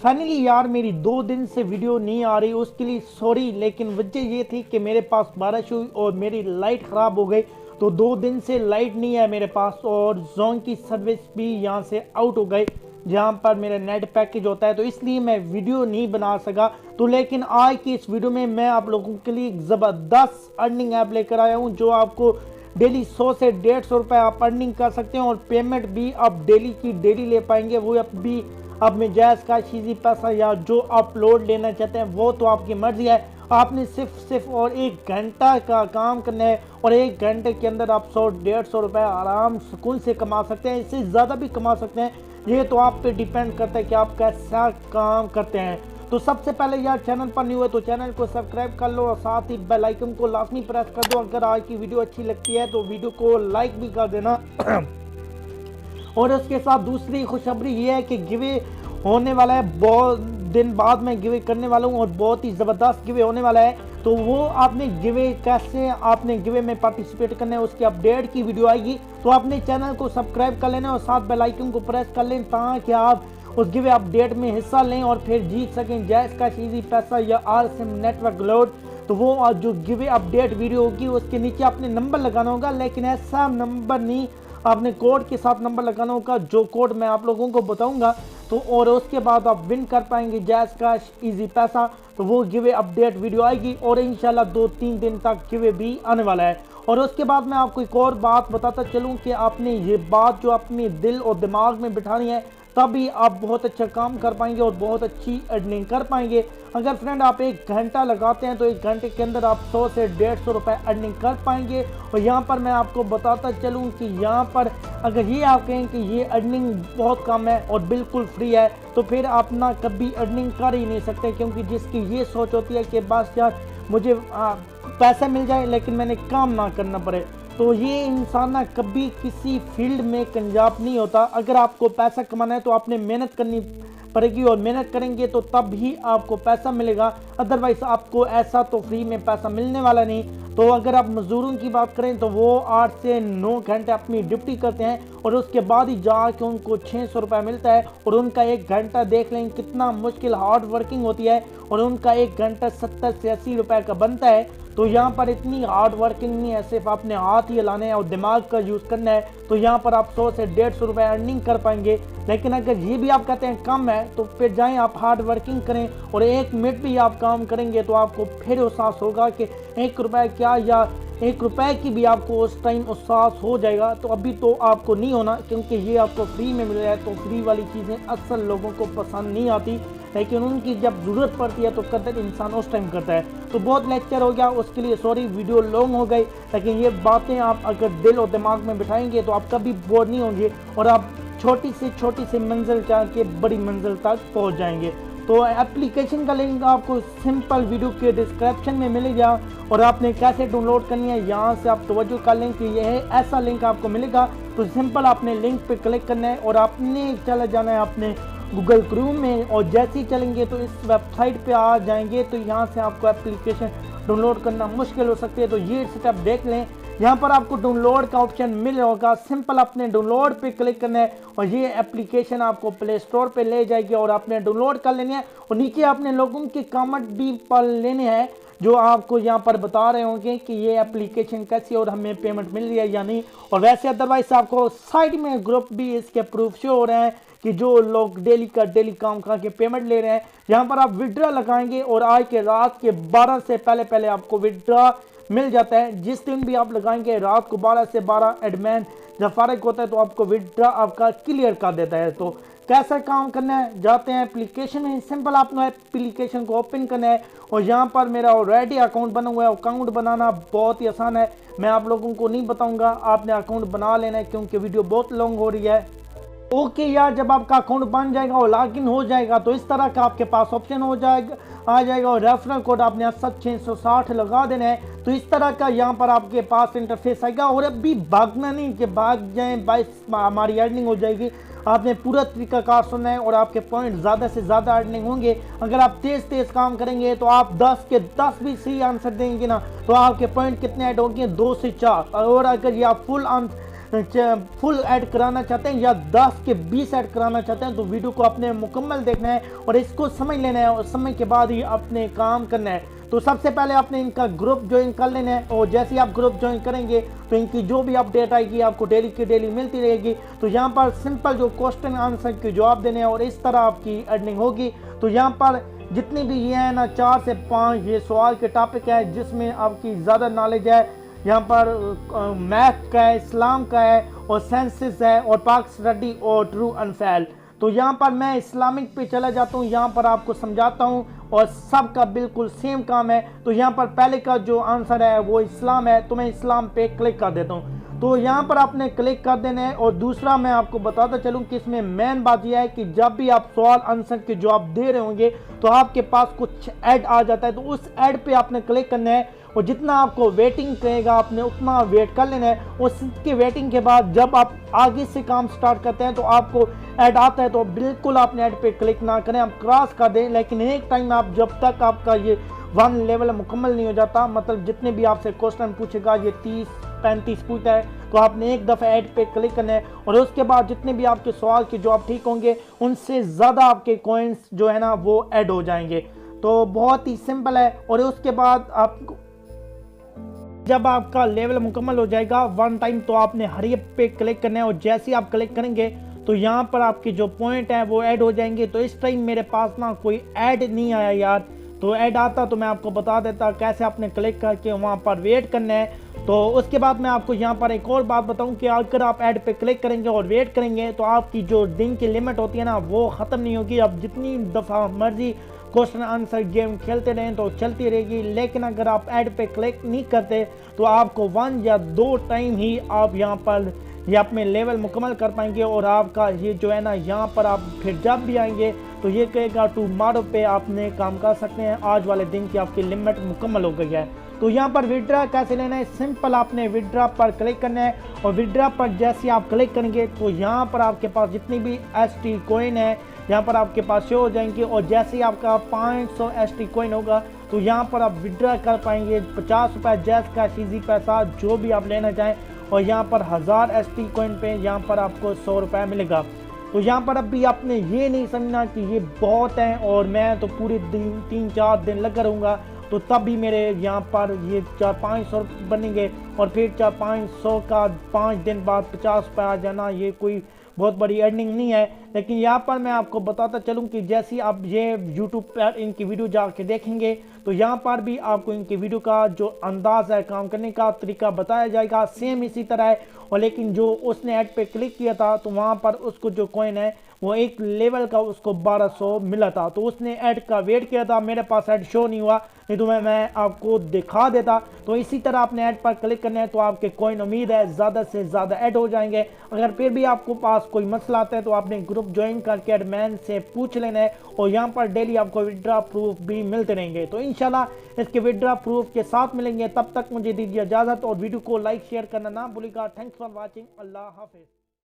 Finally यार मेरी 2 दिन से वीडियो नहीं आ रही, उसके लिए सॉरी। लेकिन वजह ये थी कि मेरे पास बारिश हुई और मेरी लाइट ख़राब हो गई, तो 2 दिन से लाइट नहीं है मेरे पास। और जोन की सर्विस भी यहाँ से आउट हो गई जहाँ पर मेरा नेट पैकेज होता है, तो इसलिए मैं वीडियो नहीं बना सका। तो लेकिन आज की इस वीडियो में मैं आप लोगों के लिए एक ज़बरदस्त अर्निंग ऐप लेकर आया हूँ, जो आपको डेली 100 से 150 रुपये आप अर्निंग कर सकते हैं और पेमेंट भी आप डेली की डेली ले पाएंगे। वो भी आप में जायज़ का चीज़ी पैसा या जो आप लोड लेना चाहते हैं वो तो आपकी मर्जी है। आपने सिर्फ और 1 घंटा का काम करना है और 1 घंटे के अंदर आप 100-150 रुपये आराम सुकून से कमा सकते हैं, इससे ज़्यादा भी कमा सकते हैं। ये तो आप पे डिपेंड करता है कि आप कैसा काम करते हैं। तो सबसे पहले यार चैनल पर न्यू है तो चैनल को सब्सक्राइब कर लो और साथ ही बेल आइकन को लाजमी प्रेस कर दो। अगर आज की वीडियो अच्छी लगती है तो वीडियो को लाइक भी कर देना। और उसके साथ दूसरी खुशखबरी ये है कि गिवे होने वाला है, बहुत दिन बाद मैं गिवे करने वाला हूँ और बहुत ही ज़बरदस्त गिवे होने वाला है। तो वो आपने गिवे कैसे आपने गिवे में पार्टिसिपेट करना है उसकी अपडेट की वीडियो आएगी, तो आपने चैनल को सब्सक्राइब कर लेना और साथ बेल आइकन को प्रेस कर लें ताकि आप उस गिवे अपडेट में हिस्सा लें और फिर जीत सकें जायज़ का चीज़ी पैसा या RSM नेटवर्क लोड। तो वो जो गिवे अपडेट वीडियो होगी उसके नीचे आपने नंबर लगाना होगा, लेकिन ऐसा नंबर नहीं, आपने कोड के साथ नंबर लगाना होगा, जो कोड मैं आप लोगों को बताऊंगा। तो और उसके बाद आप विन कर पाएंगे जायज़ का इजी पैसा। तो वो गिवे अपडेट वीडियो आएगी और इंशाल्लाह 2-3 दिन तक गिवे भी आने वाला है। और उसके बाद मैं आपको एक और बात बताता चलूँ कि आपने ये बात जो अपने दिल और दिमाग में बिठानी है, तभी आप बहुत अच्छा काम कर पाएंगे और बहुत अच्छी अर्निंग कर पाएंगे। अगर फ्रेंड आप 1 घंटा लगाते हैं तो 1 घंटे के अंदर आप 100 से 150 रुपये अर्निंग कर पाएंगे। और यहाँ पर मैं आपको बताता चलूँ कि यहाँ पर अगर ये आप कहें कि ये अर्निंग बहुत कम है और बिल्कुल फ्री है, तो फिर आप ना कभी अर्निंग कर ही नहीं सकते, क्योंकि जिसकी ये सोच होती है कि बस यार मुझे पैसा मिल जाए लेकिन मैंने काम ना करना पड़े, तो ये इंसान ना कभी किसी फील्ड में कामयाब नहीं होता। अगर आपको पैसा कमाना है तो आपने मेहनत करनी पड़ेगी और मेहनत करेंगे तो तब ही आपको पैसा मिलेगा, अदरवाइज आपको ऐसा तो फ्री में पैसा मिलने वाला नहीं। तो अगर आप मजदूरों की बात करें तो वो 8 से 9 घंटे अपनी ड्यूटी करते हैं और उसके बाद ही जाके उनको 600 रुपये मिलता है। और उनका 1 घंटा देख लें कितना मुश्किल हार्ड वर्किंग होती है और उनका 1 घंटा 70 से 80 रुपये का बनता है। तो यहाँ पर इतनी हार्ड वर्किंग नहीं है, सिर्फ अपने हाथ ही हिलाने हैं और दिमाग का यूज़ करना है। तो यहाँ पर आप 100 से 150 रुपये अर्निंग कर पाएंगे। लेकिन अगर ये भी आप कहते हैं कम है तो फिर जाएं आप हार्ड वर्किंग करें और 1 मिनट भी आप काम करेंगे तो आपको फिर एहसास होगा कि 1 रुपये क्या या 1 रुपये की भी आपको उस टाइम एहसास हो जाएगा। तो अभी तो आपको नहीं होना, क्योंकि ये आपको फ्री में मिल रहा है। तो फ्री वाली चीज़ें अक्सर लोगों को पसंद नहीं आती, लेकिन उनकी जब ज़रूरत पड़ती है तो कदर इंसान उस टाइम करता है। तो बहुत लेक्चर हो गया, उसके लिए सॉरी, वीडियो लॉन्ग हो गई। लेकिन ये बातें आप अगर दिल और दिमाग में बिठाएंगे तो आप कभी बोर नहीं होंगे और आप छोटी से मंजिल जाके बड़ी मंजिल तक पहुंच जाएंगे। तो एप्लीकेशन का लिंक आपको सिंपल वीडियो के डिस्क्रिप्शन में मिलेगा और आपने कैसे डाउनलोड करनी है यहाँ से आप तवज्जो कर लें कि यह है ऐसा लिंक आपको मिलेगा। तो सिंपल आपने लिंक पे क्लिक करना है और आपने चला जाना है अपने गूगल क्रोम में और जैसे ही चलेंगे तो इस वेबसाइट पे आ जाएंगे। तो यहाँ से आपको एप्लीकेशन डाउनलोड करना मुश्किल हो सकती है, तो ये स्टेप देख लें। यहाँ पर आपको डाउनलोड का ऑप्शन मिल रहा होगा, सिंपल अपने डाउनलोड पे क्लिक करना है और ये एप्लीकेशन आपको प्ले स्टोर पे ले जाएगी और आपने डाउनलोड कर लेनी है। और नीचे आपने लोगों के कमेंट भी पढ़ लेने हैं जो आपको यहाँ पर बता रहे होंगे कि ये एप्लीकेशन कैसी और हमें पेमेंट मिल रही है या नहीं। और वैसे अदरवाइज आपको साइड में ग्रुप भी इसके प्रूफ शो हो रहे हैं कि जो लोग डेली काम करके पेमेंट ले रहे हैं। यहाँ पर आप विड्रा लगाएंगे और आज के रात के 12 से पहले आपको विड्रा मिल जाता है। जिस दिन भी आप लगाएंगे रात को 12 से 12 एडमिन जब फारिग होता है तो आपको विड्रा आपका क्लियर कर देता है। तो कैसा काम करना है, जाते हैं एप्लीकेशन में, सिंपल आपको एप्लीकेशन को ओपन करना है और यहाँ पर मेरा ऑलरेडी अकाउंट बना हुआ है। अकाउंट बनाना बहुत ही आसान है, मैं आप लोगों को नहीं बताऊँगा, आपने अकाउंट बना लेना है क्योंकि वीडियो बहुत लॉन्ग हो रही है। ओके यार, जब आपका अकाउंट बन जाएगा और लॉगिन हो जाएगा तो इस तरह का आपके पास ऑप्शन हो जाएगा आ जाएगा और रेफरल कोड आपने 660 लगा देना है। तो इस तरह का यहाँ पर आपके पास इंटरफेस आएगा। और अभी भागना नहीं कि भाग जाएं, 22 हमारी अर्निंग हो जाएगी। आपने पूरा तरीकाकार सुनना है और आपके पॉइंट ज़्यादा से ज़्यादा अर्निंग होंगे। अगर आप तेज़ काम करेंगे तो आप 10 के 10 भी सही आंसर देंगे ना तो आपके पॉइंट कितने ऐड होंगे, 2 से 4। और अगर ये आप फुल फुल ऐड कराना चाहते हैं या 10 के 20 ऐड कराना चाहते हैं तो वीडियो को अपने मुकम्मल देखना है और इसको समझ लेना है और समय के बाद ही अपने काम करना है। तो सबसे पहले आपने इनका ग्रुप ज्वाइन कर लेना है और जैसे ही आप ग्रुप ज्वाइन करेंगे तो इनकी जो भी अपडेट आएगी आपको डेली की डेली मिलती रहेगी। तो यहाँ पर सिंपल जो क्वेश्चन आंसर के जवाब देने हैं और इस तरह आपकी अर्निंग होगी। तो यहाँ पर जितनी भी ये है ना 4 से 5 ये सवाल के टॉपिक है जिसमें आपकी ज़्यादा नॉलेज है। यहाँ पर मैथ का है, इस्लाम का है और सेंसिस है और पाक स्टडी और ट्रू अनफेल। तो यहाँ पर मैं इस्लामिक पे चला जाता हूँ, यहाँ पर आपको समझाता हूँ और सबका बिल्कुल सेम काम है। तो यहाँ पर पहले का जो आंसर है वो इस्लाम है, तो मैं इस्लाम पे क्लिक कर देता हूँ। तो यहाँ पर आपने क्लिक कर देना है और दूसरा मैं आपको बताता चलूँ कि इसमें मेन बात यह है कि जब भी आप सवाल आंसर के जवाब दे रहे होंगे तो आपके पास कुछ ऐड आ जाता है, तो उस ऐड पे आपने क्लिक करना है और जितना आपको वेटिंग कहेगा आपने उतना वेट कर लेना है। उसके वेटिंग के बाद जब आप आगे से काम स्टार्ट करते हैं तो आपको ऐड आता है तो बिल्कुल आपने ऐड पे क्लिक ना करें, आप क्रॉस कर दें। लेकिन एक टाइम आप जब तक आपका ये 1 लेवल मुकम्मल नहीं हो जाता, मतलब जितने भी आपसे क्वेश्चन पूछेगा ये 30-35 पूछता है तो आपने एक दफ़ा ऐड पे क्लिक करना है और उसके बाद जितने भी आपके सवाल के जवाब ठीक होंगे उनसे ज़्यादा आपके कॉइन्स जो है ना वो ऐड हो जाएंगे। तो बहुत ही सिंपल है। और उसके बाद आपको जब आपका लेवल मुकम्मल हो जाएगा 1 टाइम तो आपने हर एक पे क्लिक करना है और जैसे ही आप क्लिक करेंगे तो यहाँ पर आपके जो पॉइंट हैं वो ऐड हो जाएंगे। तो इस टाइम मेरे पास ना कोई ऐड नहीं आया यार, तो ऐड आता तो मैं आपको बता देता कैसे आपने क्लिक करके वहाँ पर वेट करना है। तो उसके बाद मैं आपको यहाँ पर एक और बात बताऊँ कि अगर आप ऐड पे क्लिक करेंगे और वेट करेंगे तो आपकी जो दिन की लिमिट होती है ना वो ख़त्म नहीं होगी। आप जितनी दफ़ा मर्जी क्वेश्चन आंसर गेम खेलते रहें तो चलती रहेगी। लेकिन अगर आप ऐड पे क्लिक नहीं करते तो आपको 1 या 2 टाइम ही आप यहाँ पर ये अपने लेवल मुकम्मल कर पाएंगे और आपका ये जो है ना यहाँ पर आप फिर जब भी आएंगे तो ये कहेगा टुमारो पे आपने काम कर सकते हैं, आज वाले दिन की आपकी लिमिट मुकम्मल हो गई है। तो यहाँ पर विड्रा कैसे लेना है, सिंपल आपने विड्रा पर क्लिक करना है और विड्रा पर जैसे आप क्लिक करेंगे तो यहाँ पर आपके पास जितनी भी ST कॉइन है यहाँ पर आपके पास शो हो जाएंगे और जैसे ही आपका 500 ST कॉइन होगा तो यहाँ पर आप विड्रा कर पाएंगे 50 रुपये जैस का चीज़ी पैसा जो भी आप लेना चाहें और यहाँ पर 1000 ST कॉइन पे यहाँ पर आपको 100 रुपये मिलेगा। तो यहाँ पर अभी आपने ये नहीं समझना कि ये बहुत है और मैं तो पूरे दिन 3-4 दिन लगा रहूँगा तो तब भी मेरे यहाँ पर ये 400-500 बनेंगे और फिर 400-500 का 5 दिन बाद 50 रुपये आ जाना ये कोई बहुत बड़ी अर्निंग नहीं है। लेकिन यहाँ पर मैं आपको बताता चलूँ कि जैसे आप ये YouTube पर इनकी वीडियो जाके देखेंगे तो यहाँ पर भी आपको इनकी वीडियो का जो अंदाज़ है काम करने का तरीका बताया जाएगा, सेम इसी तरह है। और लेकिन जो उसने ऐड पे क्लिक किया था तो वहाँ पर उसको जो कॉइन है वो एक लेवल का उसको 1200 मिला था, तो उसने ऐड का वेट किया था, मेरे पास ऐड शो नहीं हुआ, नहीं तो मैं आपको दिखा देता। तो इसी तरह आपने ऐड पर क्लिक करना है तो आपके कॉइन उम्मीद है ज़्यादा से ज़्यादा ऐड हो जाएंगे। अगर फिर भी आपको पास कोई मसला आता है तो आपने ग्रुप ज्वाइन करके एडमिन से पूछ लेना है और यहाँ पर डेली आपको विड्रा प्रूफ भी मिलते रहेंगे। तो इंशाल्लाह इसके विड्रा प्रूफ के साथ मिलेंगे। तब तक मुझे दीजिए इजाज़त और वीडियो को लाइक शेयर करना ना भूलिएगा। Thanks for watching. अल्लाह हाफिज़।